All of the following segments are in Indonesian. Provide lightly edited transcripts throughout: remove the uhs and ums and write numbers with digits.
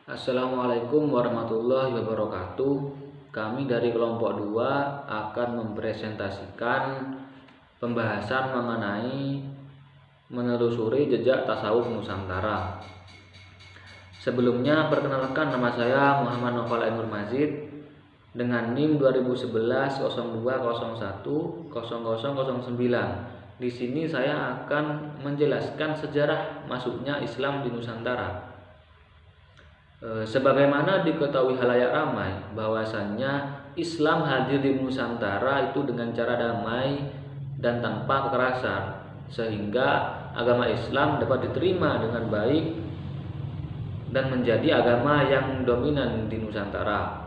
Assalamualaikum warahmatullahi wabarakatuh. Kami dari kelompok 2 akan mempresentasikan pembahasan mengenai menelusuri jejak tasawuf Nusantara. Sebelumnya perkenalkan, nama saya Muhammad Noval Ainur Mazid dengan NIM 2011 0201 0009. Di sini saya akan menjelaskan sejarah masuknya Islam di Nusantara. Sebagaimana diketahui halayak ramai bahwasannya Islam hadir di Nusantara itu dengan cara damai dan tanpa kekerasan, sehingga agama Islam dapat diterima dengan baik dan menjadi agama yang dominan di Nusantara.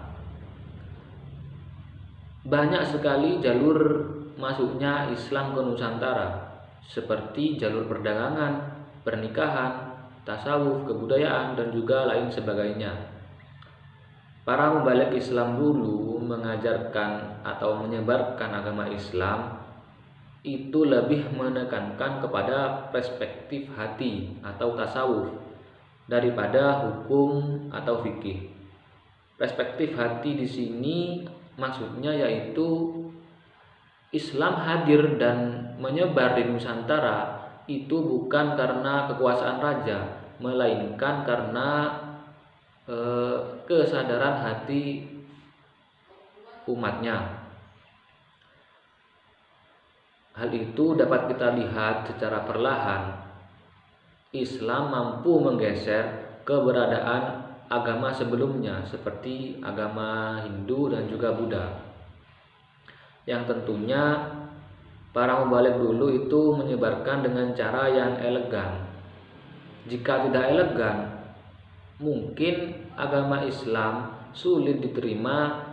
Banyak sekali jalur masuknya Islam ke Nusantara, seperti jalur perdagangan, pernikahan, tasawuf, kebudayaan, dan juga lain sebagainya. Para mubalik Islam dulu mengajarkan atau menyebarkan agama Islam itu lebih menekankan kepada perspektif hati atau tasawuf daripada hukum atau fikih. Perspektif hati di sini maksudnya yaitu Islam hadir dan menyebar di Nusantara itu bukan karena kekuasaan raja, melainkan karena kesadaran hati umatnya. Hal itu dapat kita lihat secara perlahan. Islam mampu menggeser keberadaan agama sebelumnya seperti agama Hindu dan juga Buddha, yang tentunya para mubalik dulu itu menyebarkan dengan cara yang elegan. Jika tidak elegan, mungkin agama Islam sulit diterima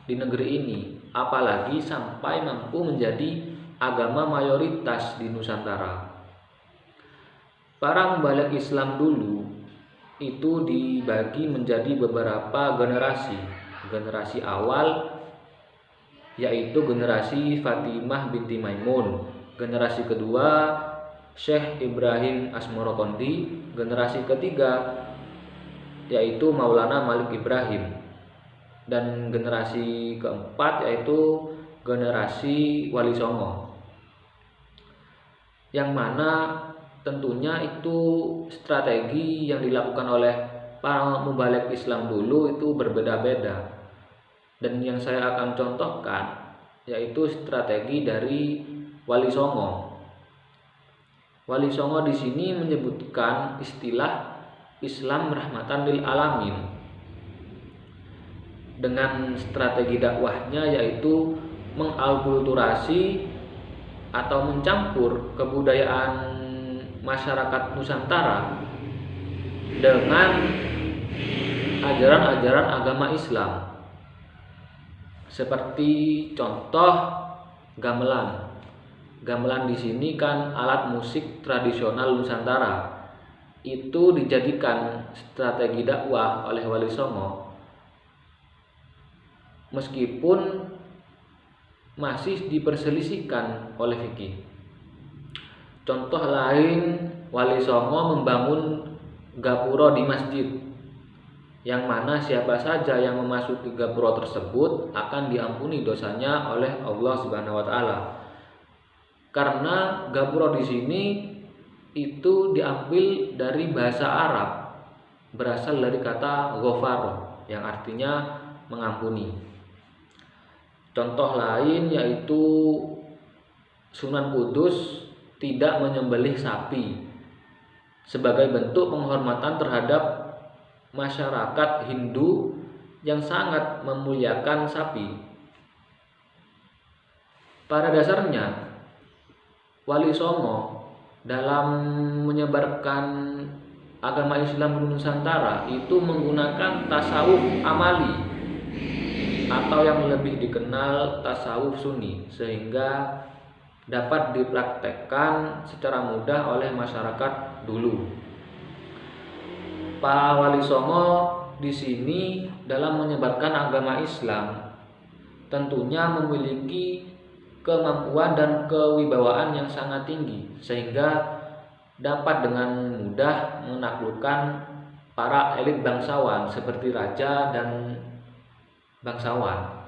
di negeri ini, apalagi sampai mampu menjadi agama mayoritas di Nusantara. Para mubalik Islam dulu itu dibagi menjadi beberapa generasi. Generasi awal yaitu generasi Fatimah binti Maimun, generasi kedua Syekh Ibrahim Asmorokondi, generasi ketiga yaitu Maulana Malik Ibrahim, dan generasi keempat yaitu generasi Wali Songo, yang mana tentunya itu strategi yang dilakukan oleh para mubalik Islam dulu itu berbeda-beda. Dan yang saya akan contohkan yaitu strategi dari Wali Songo. Wali Songo di sini menyebutkan istilah Islam rahmatan lil alamin. Dengan strategi dakwahnya yaitu mengalkulturasi atau mencampur kebudayaan masyarakat Nusantara dengan ajaran-ajaran agama Islam. Seperti contoh gamelan. Gamelan di sini kan alat musik tradisional Nusantara. Itu dijadikan strategi dakwah oleh Wali Songo. Meskipun masih diperselisihkan oleh fikih. Contoh lain, Wali Songo membangun gapura di masjid, yang mana siapa saja yang memasuki gapura tersebut akan diampuni dosanya oleh Allah Subhanahu wa taala. Karena gapura di sini itu diambil dari bahasa Arab, berasal dari kata ghafar yang artinya mengampuni. Contoh lain yaitu Sunan Kudus tidak menyembelih sapi sebagai bentuk penghormatan terhadap masyarakat Hindu yang sangat memuliakan sapi. Pada dasarnya, Wali Songo dalam menyebarkan agama Islam di Nusantara itu menggunakan tasawuf amali atau yang lebih dikenal tasawuf sunni, sehingga dapat dipraktekkan secara mudah oleh masyarakat dulu. Para Wali Songo di sini dalam menyebarkan agama Islam tentunya memiliki kemampuan dan kewibawaan yang sangat tinggi, sehingga dapat dengan mudah menaklukkan para elit bangsawan seperti raja dan bangsawan.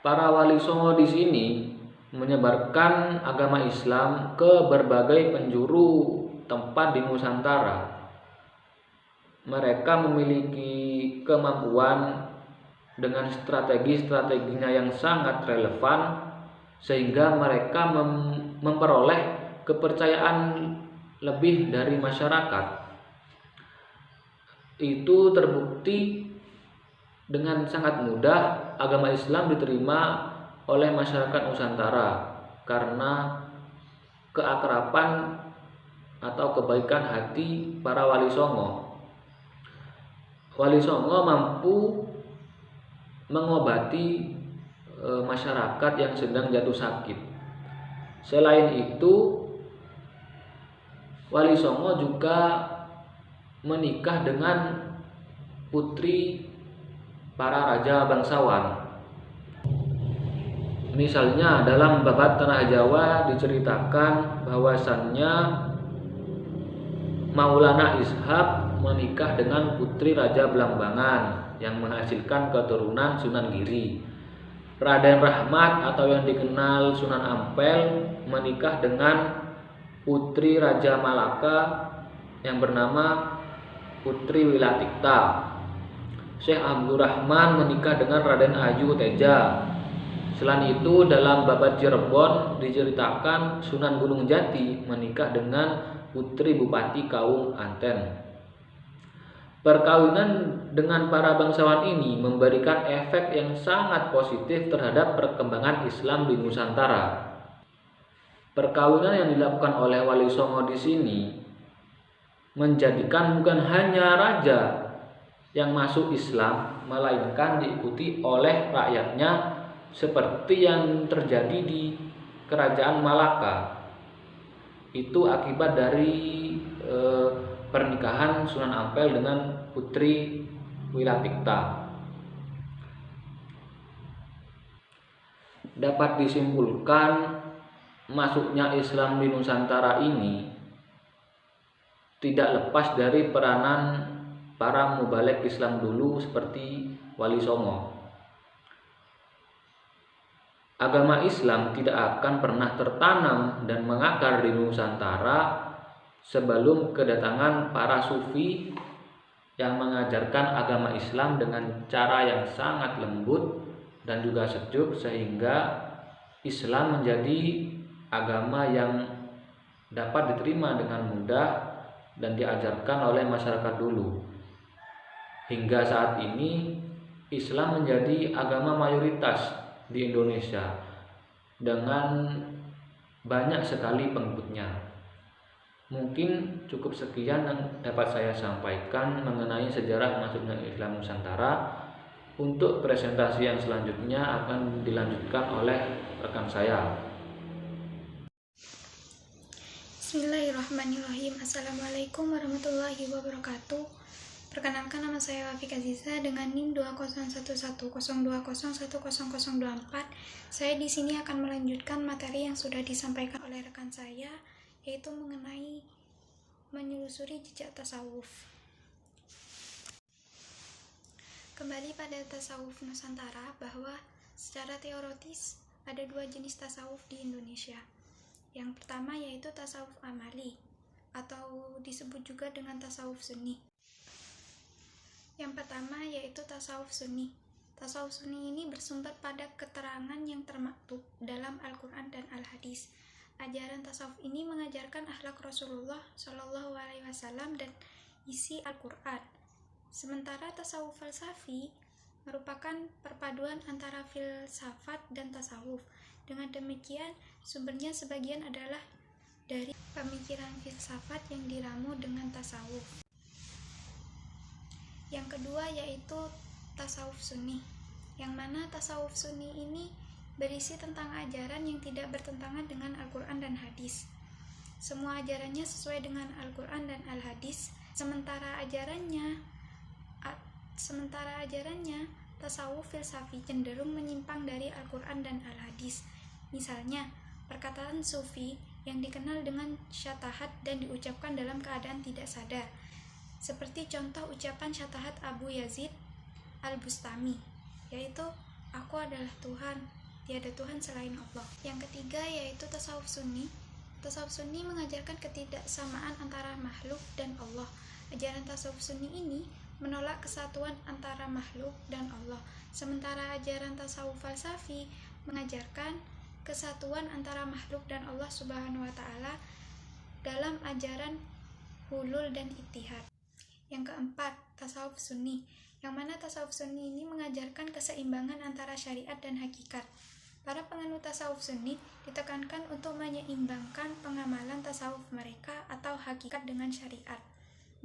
Para wali songo di sini menyebarkan agama Islam ke berbagai penjuru tempat di Nusantara. Mereka memiliki kemampuan dengan strategi-strateginya yang sangat relevan sehingga mereka memperoleh kepercayaan lebih dari masyarakat. Itu terbukti dengan sangat mudah agama Islam diterima oleh masyarakat Nusantara karena keakraban atau kebaikan hati para wali songo. Wali songo mampu mengobati masyarakat yang sedang jatuh sakit. Selain itu, wali songo juga menikah dengan putri para raja bangsawan. Misalnya dalam Babat Tanah Jawa diceritakan bahwasannya Maulana Ishak menikah dengan putri Raja Blambangan yang menghasilkan keturunan Sunan Giri. Raden Rahmat atau yang dikenal Sunan Ampel menikah dengan putri Raja Malaka yang bernama Putri Wilatikta. Syekh Abdurrahman menikah dengan Raden Ayu Teja. Selain itu dalam Babat Cirebon diceritakan Sunan Gunung Jati menikah dengan putri Bupati Kaung Anten. Perkawinan dengan para bangsawan ini memberikan efek yang sangat positif terhadap perkembangan Islam di Nusantara. Perkawinan yang dilakukan oleh Wali Songo di sini menjadikan bukan hanya raja yang masuk Islam, melainkan diikuti oleh rakyatnya seperti yang terjadi di Kerajaan Malaka. Itu akibat dari pernikahan Sunan Ampel dengan Putri Wilatikta. Dapat disimpulkan masuknya Islam di Nusantara ini tidak lepas dari peranan para mubalek Islam dulu seperti Wali Songo. Agama Islam tidak akan pernah tertanam dan mengakar di Nusantara sebelum kedatangan para sufi yang mengajarkan agama Islam dengan cara yang sangat lembut dan juga sejuk, sehingga Islam menjadi agama yang dapat diterima dengan mudah dan diajarkan oleh masyarakat dulu. Hingga saat ini Islam menjadi agama mayoritas di Indonesia dengan banyak sekali pengikutnya. Mungkin cukup sekian yang dapat saya sampaikan mengenai sejarah masuknya Islam Nusantara. Untuk presentasi yang selanjutnya akan dilanjutkan oleh rekan saya. Bismillahirrahmanirrahim. Assalamualaikum warahmatullahi wabarakatuh. Perkenalkan, nama saya Wafika Ziza dengan NIM 2011020101004. Saya di sini akan melanjutkan materi yang sudah disampaikan oleh rekan saya, yaitu mengenai menelusuri jejak tasawuf. Kembali pada tasawuf Nusantara, bahwa secara teoritis ada dua jenis tasawuf di Indonesia. Yang pertama yaitu tasawuf amali atau disebut juga dengan tasawuf sunni. Yang pertama yaitu tasawuf sunni. Tasawuf sunni ini bersumber pada keterangan yang termaktub dalam Al-Quran dan Al-Hadis. Ajaran tasawuf ini mengajarkan akhlak Rasulullah SAW dan isi Al-Quran. Sementara tasawuf falsafi merupakan perpaduan antara filsafat dan tasawuf. Dengan demikian, sumbernya sebagian adalah dari pemikiran filsafat yang diramu dengan tasawuf. Yang kedua yaitu tasawuf sunni, yang mana tasawuf sunni ini berisi tentang ajaran yang tidak bertentangan dengan Al-Quran dan Hadis. Semua ajarannya sesuai dengan Al-Quran dan Al-Hadis, sementara ajarannya tasawuf filsafi cenderung menyimpang dari Al-Quran dan Al-Hadis. Misalnya, perkataan sufi yang dikenal dengan syatahat dan diucapkan dalam keadaan tidak sadar. seperti contoh ucapan syatahat Abu Yazid Al-Bustami, yaitu aku adalah Tuhan, tiada Tuhan selain Allah. Yang ketiga yaitu tasawuf sunni. Tasawuf sunni mengajarkan ketidaksamaan antara makhluk dan Allah. Ajaran tasawuf sunni ini menolak kesatuan antara makhluk dan Allah, sementara ajaran tasawuf falsafi mengajarkan kesatuan antara makhluk dan Allah Subhanahu wa Ta'ala dalam ajaran hulul dan ittihad. Yang keempat, tasawuf sunni, yang mana tasawuf sunni ini mengajarkan keseimbangan antara syariat dan hakikat. Para penganut tasawuf sunni ditekankan untuk menyeimbangkan pengamalan tasawuf mereka atau hakikat dengan syariat.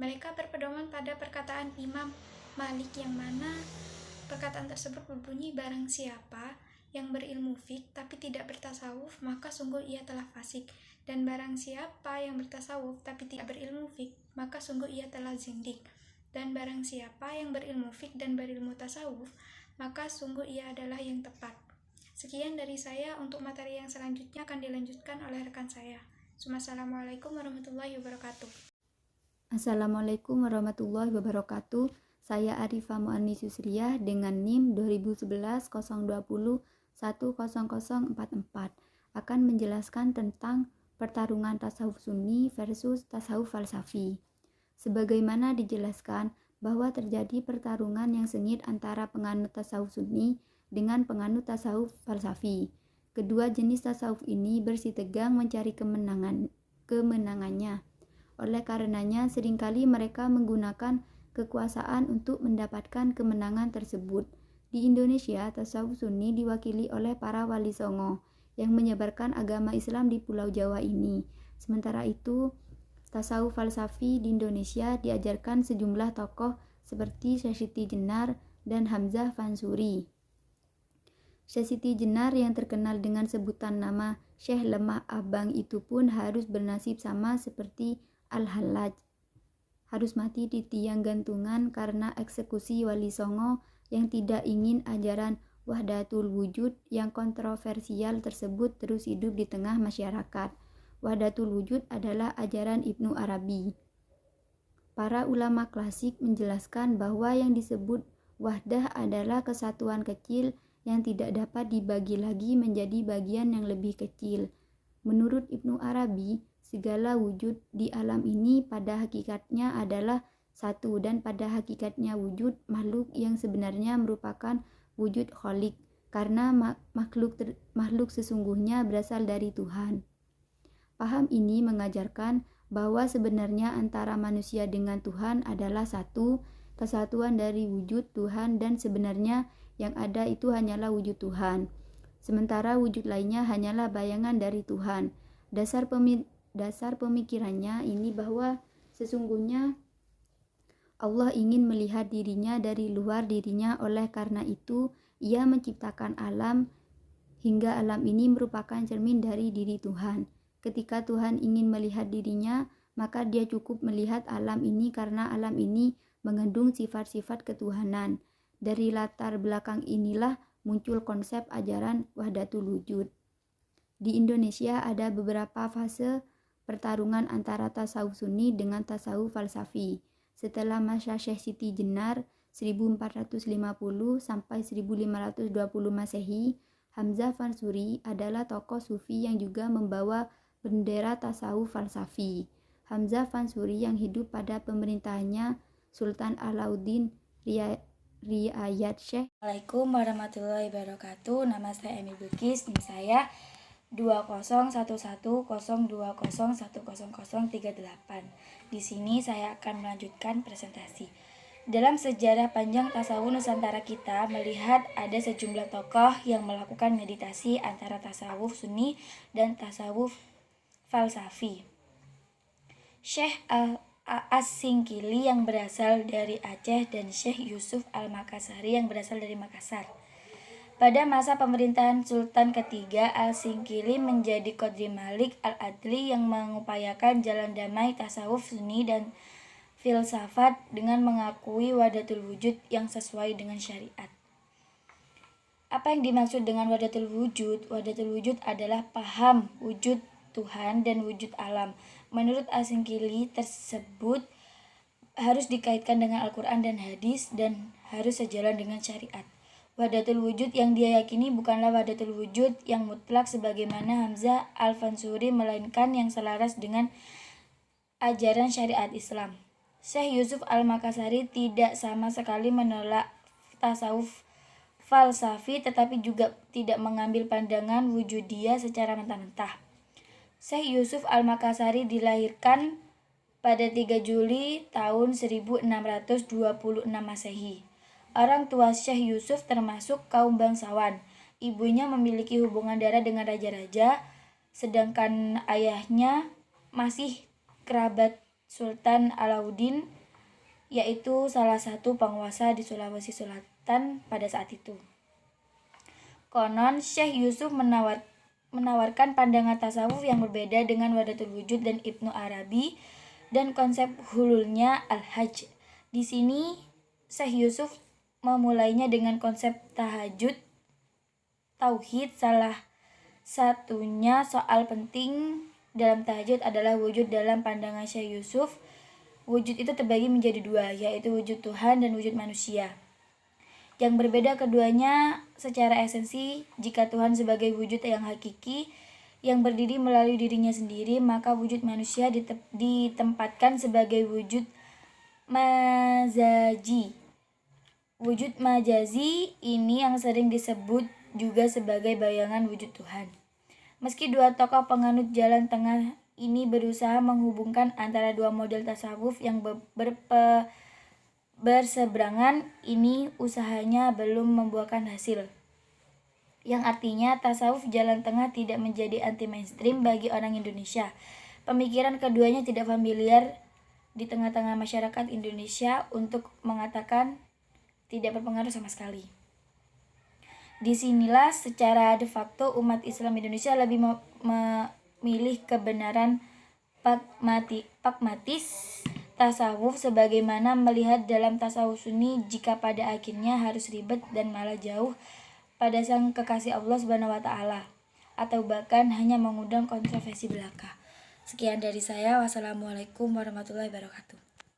Mereka berpedoman pada perkataan Imam Malik yang mana perkataan tersebut berbunyi, barang siapa yang berilmu fiqh tapi tidak bertasawuf maka sungguh ia telah fasik, dan barang siapa yang bertasawuf tapi tidak berilmu fiqh maka sungguh ia telah zindik, dan barang siapa yang berilmu fiqh dan berilmu tasawuf maka sungguh ia adalah yang tepat. Sekian dari saya, untuk materi yang selanjutnya akan dilanjutkan oleh rekan saya. Assalamualaikum warahmatullahi wabarakatuh. Assalamualaikum warahmatullahi wabarakatuh. Saya Arifah Mu'annis Yusriyah dengan NIM 2011-020-10044 akan menjelaskan tentang pertarungan tasawuf sunni versus tasawuf falsafi. Sebagaimana dijelaskan bahwa terjadi pertarungan yang sengit antara penganut tasawuf sunni dengan penganut tasawuf falsafi. Kedua jenis tasawuf ini bersitegang mencari kemenangannya. Oleh karenanya, seringkali mereka menggunakan kekuasaan untuk mendapatkan kemenangan tersebut. Di Indonesia, tasawuf sunni diwakili oleh para wali songo yang menyebarkan agama Islam di Pulau Jawa ini. Sementara itu, tasawuf falsafi di Indonesia diajarkan sejumlah tokoh seperti Syekh Siti Jenar dan Hamzah Fansuri. Syekh Siti Jenar yang terkenal dengan sebutan nama Syekh Lemah Abang itu pun harus bernasib sama seperti Al-Hallaj, harus mati di tiang gantungan karena eksekusi wali songo yang tidak ingin ajaran wahdatul wujud yang kontroversial tersebut terus hidup di tengah masyarakat. Wahdatul wujud adalah ajaran Ibnu Arabi. Para ulama klasik menjelaskan bahwa yang disebut wahdah adalah kesatuan kecil yang tidak dapat dibagi lagi menjadi bagian yang lebih kecil. Menurut Ibnu Arabi, segala wujud di alam ini pada hakikatnya adalah satu, dan pada hakikatnya wujud makhluk yang sebenarnya merupakan wujud kholik, karena makhluk sesungguhnya berasal dari Tuhan. Paham ini mengajarkan bahwa sebenarnya antara manusia dengan Tuhan adalah satu, kesatuan dari wujud Tuhan, dan sebenarnya yang ada itu hanyalah wujud Tuhan. Sementara wujud lainnya hanyalah bayangan dari Tuhan. Dasar pemikirannya ini bahwa sesungguhnya Allah ingin melihat dirinya dari luar dirinya, oleh karena itu ia menciptakan alam hingga alam ini merupakan cermin dari diri Tuhan. Ketika Tuhan ingin melihat dirinya, maka dia cukup melihat alam ini karena alam ini mengandung sifat-sifat ketuhanan. Dari latar belakang inilah muncul konsep ajaran wahdatul wujud. Di Indonesia ada beberapa fase pertarungan antara tasawuf sunni dengan tasawuf falsafi. Setelah masa Syekh Siti Jenar 1450 sampai 1520 Masehi, Hamzah Fansuri adalah tokoh sufi yang juga membawa bendera tasawuf falsafi. Hamzah Fansuri yang hidup pada pemerintahannya Sultan Alauddin Riayat Syekh. Assalamualaikum warahmatullahi wabarakatuh. Nama saya Emi Bukis, NIM saya 201120100038. Di sini saya akan melanjutkan presentasi. Dalam sejarah panjang tasawuf Nusantara kita melihat ada sejumlah tokoh yang melakukan meditasi antara tasawuf sunni dan tasawuf falsafi. Syekh As-Singkili yang berasal dari Aceh dan Syekh Yusuf Al-Makassari yang berasal dari Makassar. Pada masa pemerintahan Sultan ketiga, Al-Singkili menjadi Qadri Malik Al-Adli yang mengupayakan jalan damai tasawuf sunni dan filsafat dengan mengakui wahdatul wujud yang sesuai dengan syariat. Apa yang dimaksud dengan wahdatul wujud? Wahdatul wujud adalah paham wujud Tuhan dan wujud alam. Menurut Al-Singkili tersebut harus dikaitkan dengan Al-Quran dan hadis dan harus sejalan dengan syariat. Wahdatul wujud yang dia yakini bukanlah wahdatul wujud yang mutlak sebagaimana Hamzah Al-Fansuri, melainkan yang selaras dengan ajaran syariat Islam. Syekh Yusuf Al-Makassari tidak sama sekali menolak tasawuf falsafi, tetapi juga tidak mengambil pandangan wujudiyah secara mentah-mentah. Syekh Yusuf Al-Makassari dilahirkan pada 3 Juli tahun 1626 Masehi. Orang tua Syekh Yusuf termasuk kaum bangsawan. Ibunya memiliki hubungan darah dengan raja-raja, sedangkan ayahnya masih kerabat Sultan Alauddin, yaitu salah satu penguasa di Sulawesi Selatan pada saat itu. Konon Syekh Yusuf menawarkan pandangan tasawuf yang berbeda dengan wahdatul wujud dan Ibnu Arabi dan konsep hululnya al-hajj. Di sini Syekh Yusuf memulainya dengan konsep tahajud, tauhid. Salah satunya soal penting dalam tahajud adalah wujud. Dalam pandangan Syekh Yusuf, wujud itu terbagi menjadi dua, yaitu wujud Tuhan dan wujud manusia. Yang berbeda keduanya secara esensi. Jika Tuhan sebagai wujud yang hakiki, yang berdiri melalui dirinya sendiri, maka wujud manusia ditempatkan sebagai wujud mazaji. Wujud majazi ini yang sering disebut juga sebagai bayangan wujud Tuhan. Meski dua tokoh penganut jalan tengah ini berusaha menghubungkan antara dua model tasawuf yang berseberangan, ini usahanya belum membuahkan hasil. Yang artinya tasawuf jalan tengah tidak menjadi anti mainstream bagi orang Indonesia. Pemikiran keduanya tidak familiar di tengah-tengah masyarakat Indonesia, untuk mengatakan tidak berpengaruh sama sekali. Disinilah secara de facto umat Islam Indonesia lebih memilih kebenaran pragmatis tasawuf, sebagaimana melihat dalam tasawuf sunni jika pada akhirnya harus ribet dan malah jauh pada sang kekasih Allah Subhanahu wa taala, atau bahkan hanya mengundang kontroversi belaka. Sekian dari saya. Wassalamualaikum warahmatullahi wabarakatuh.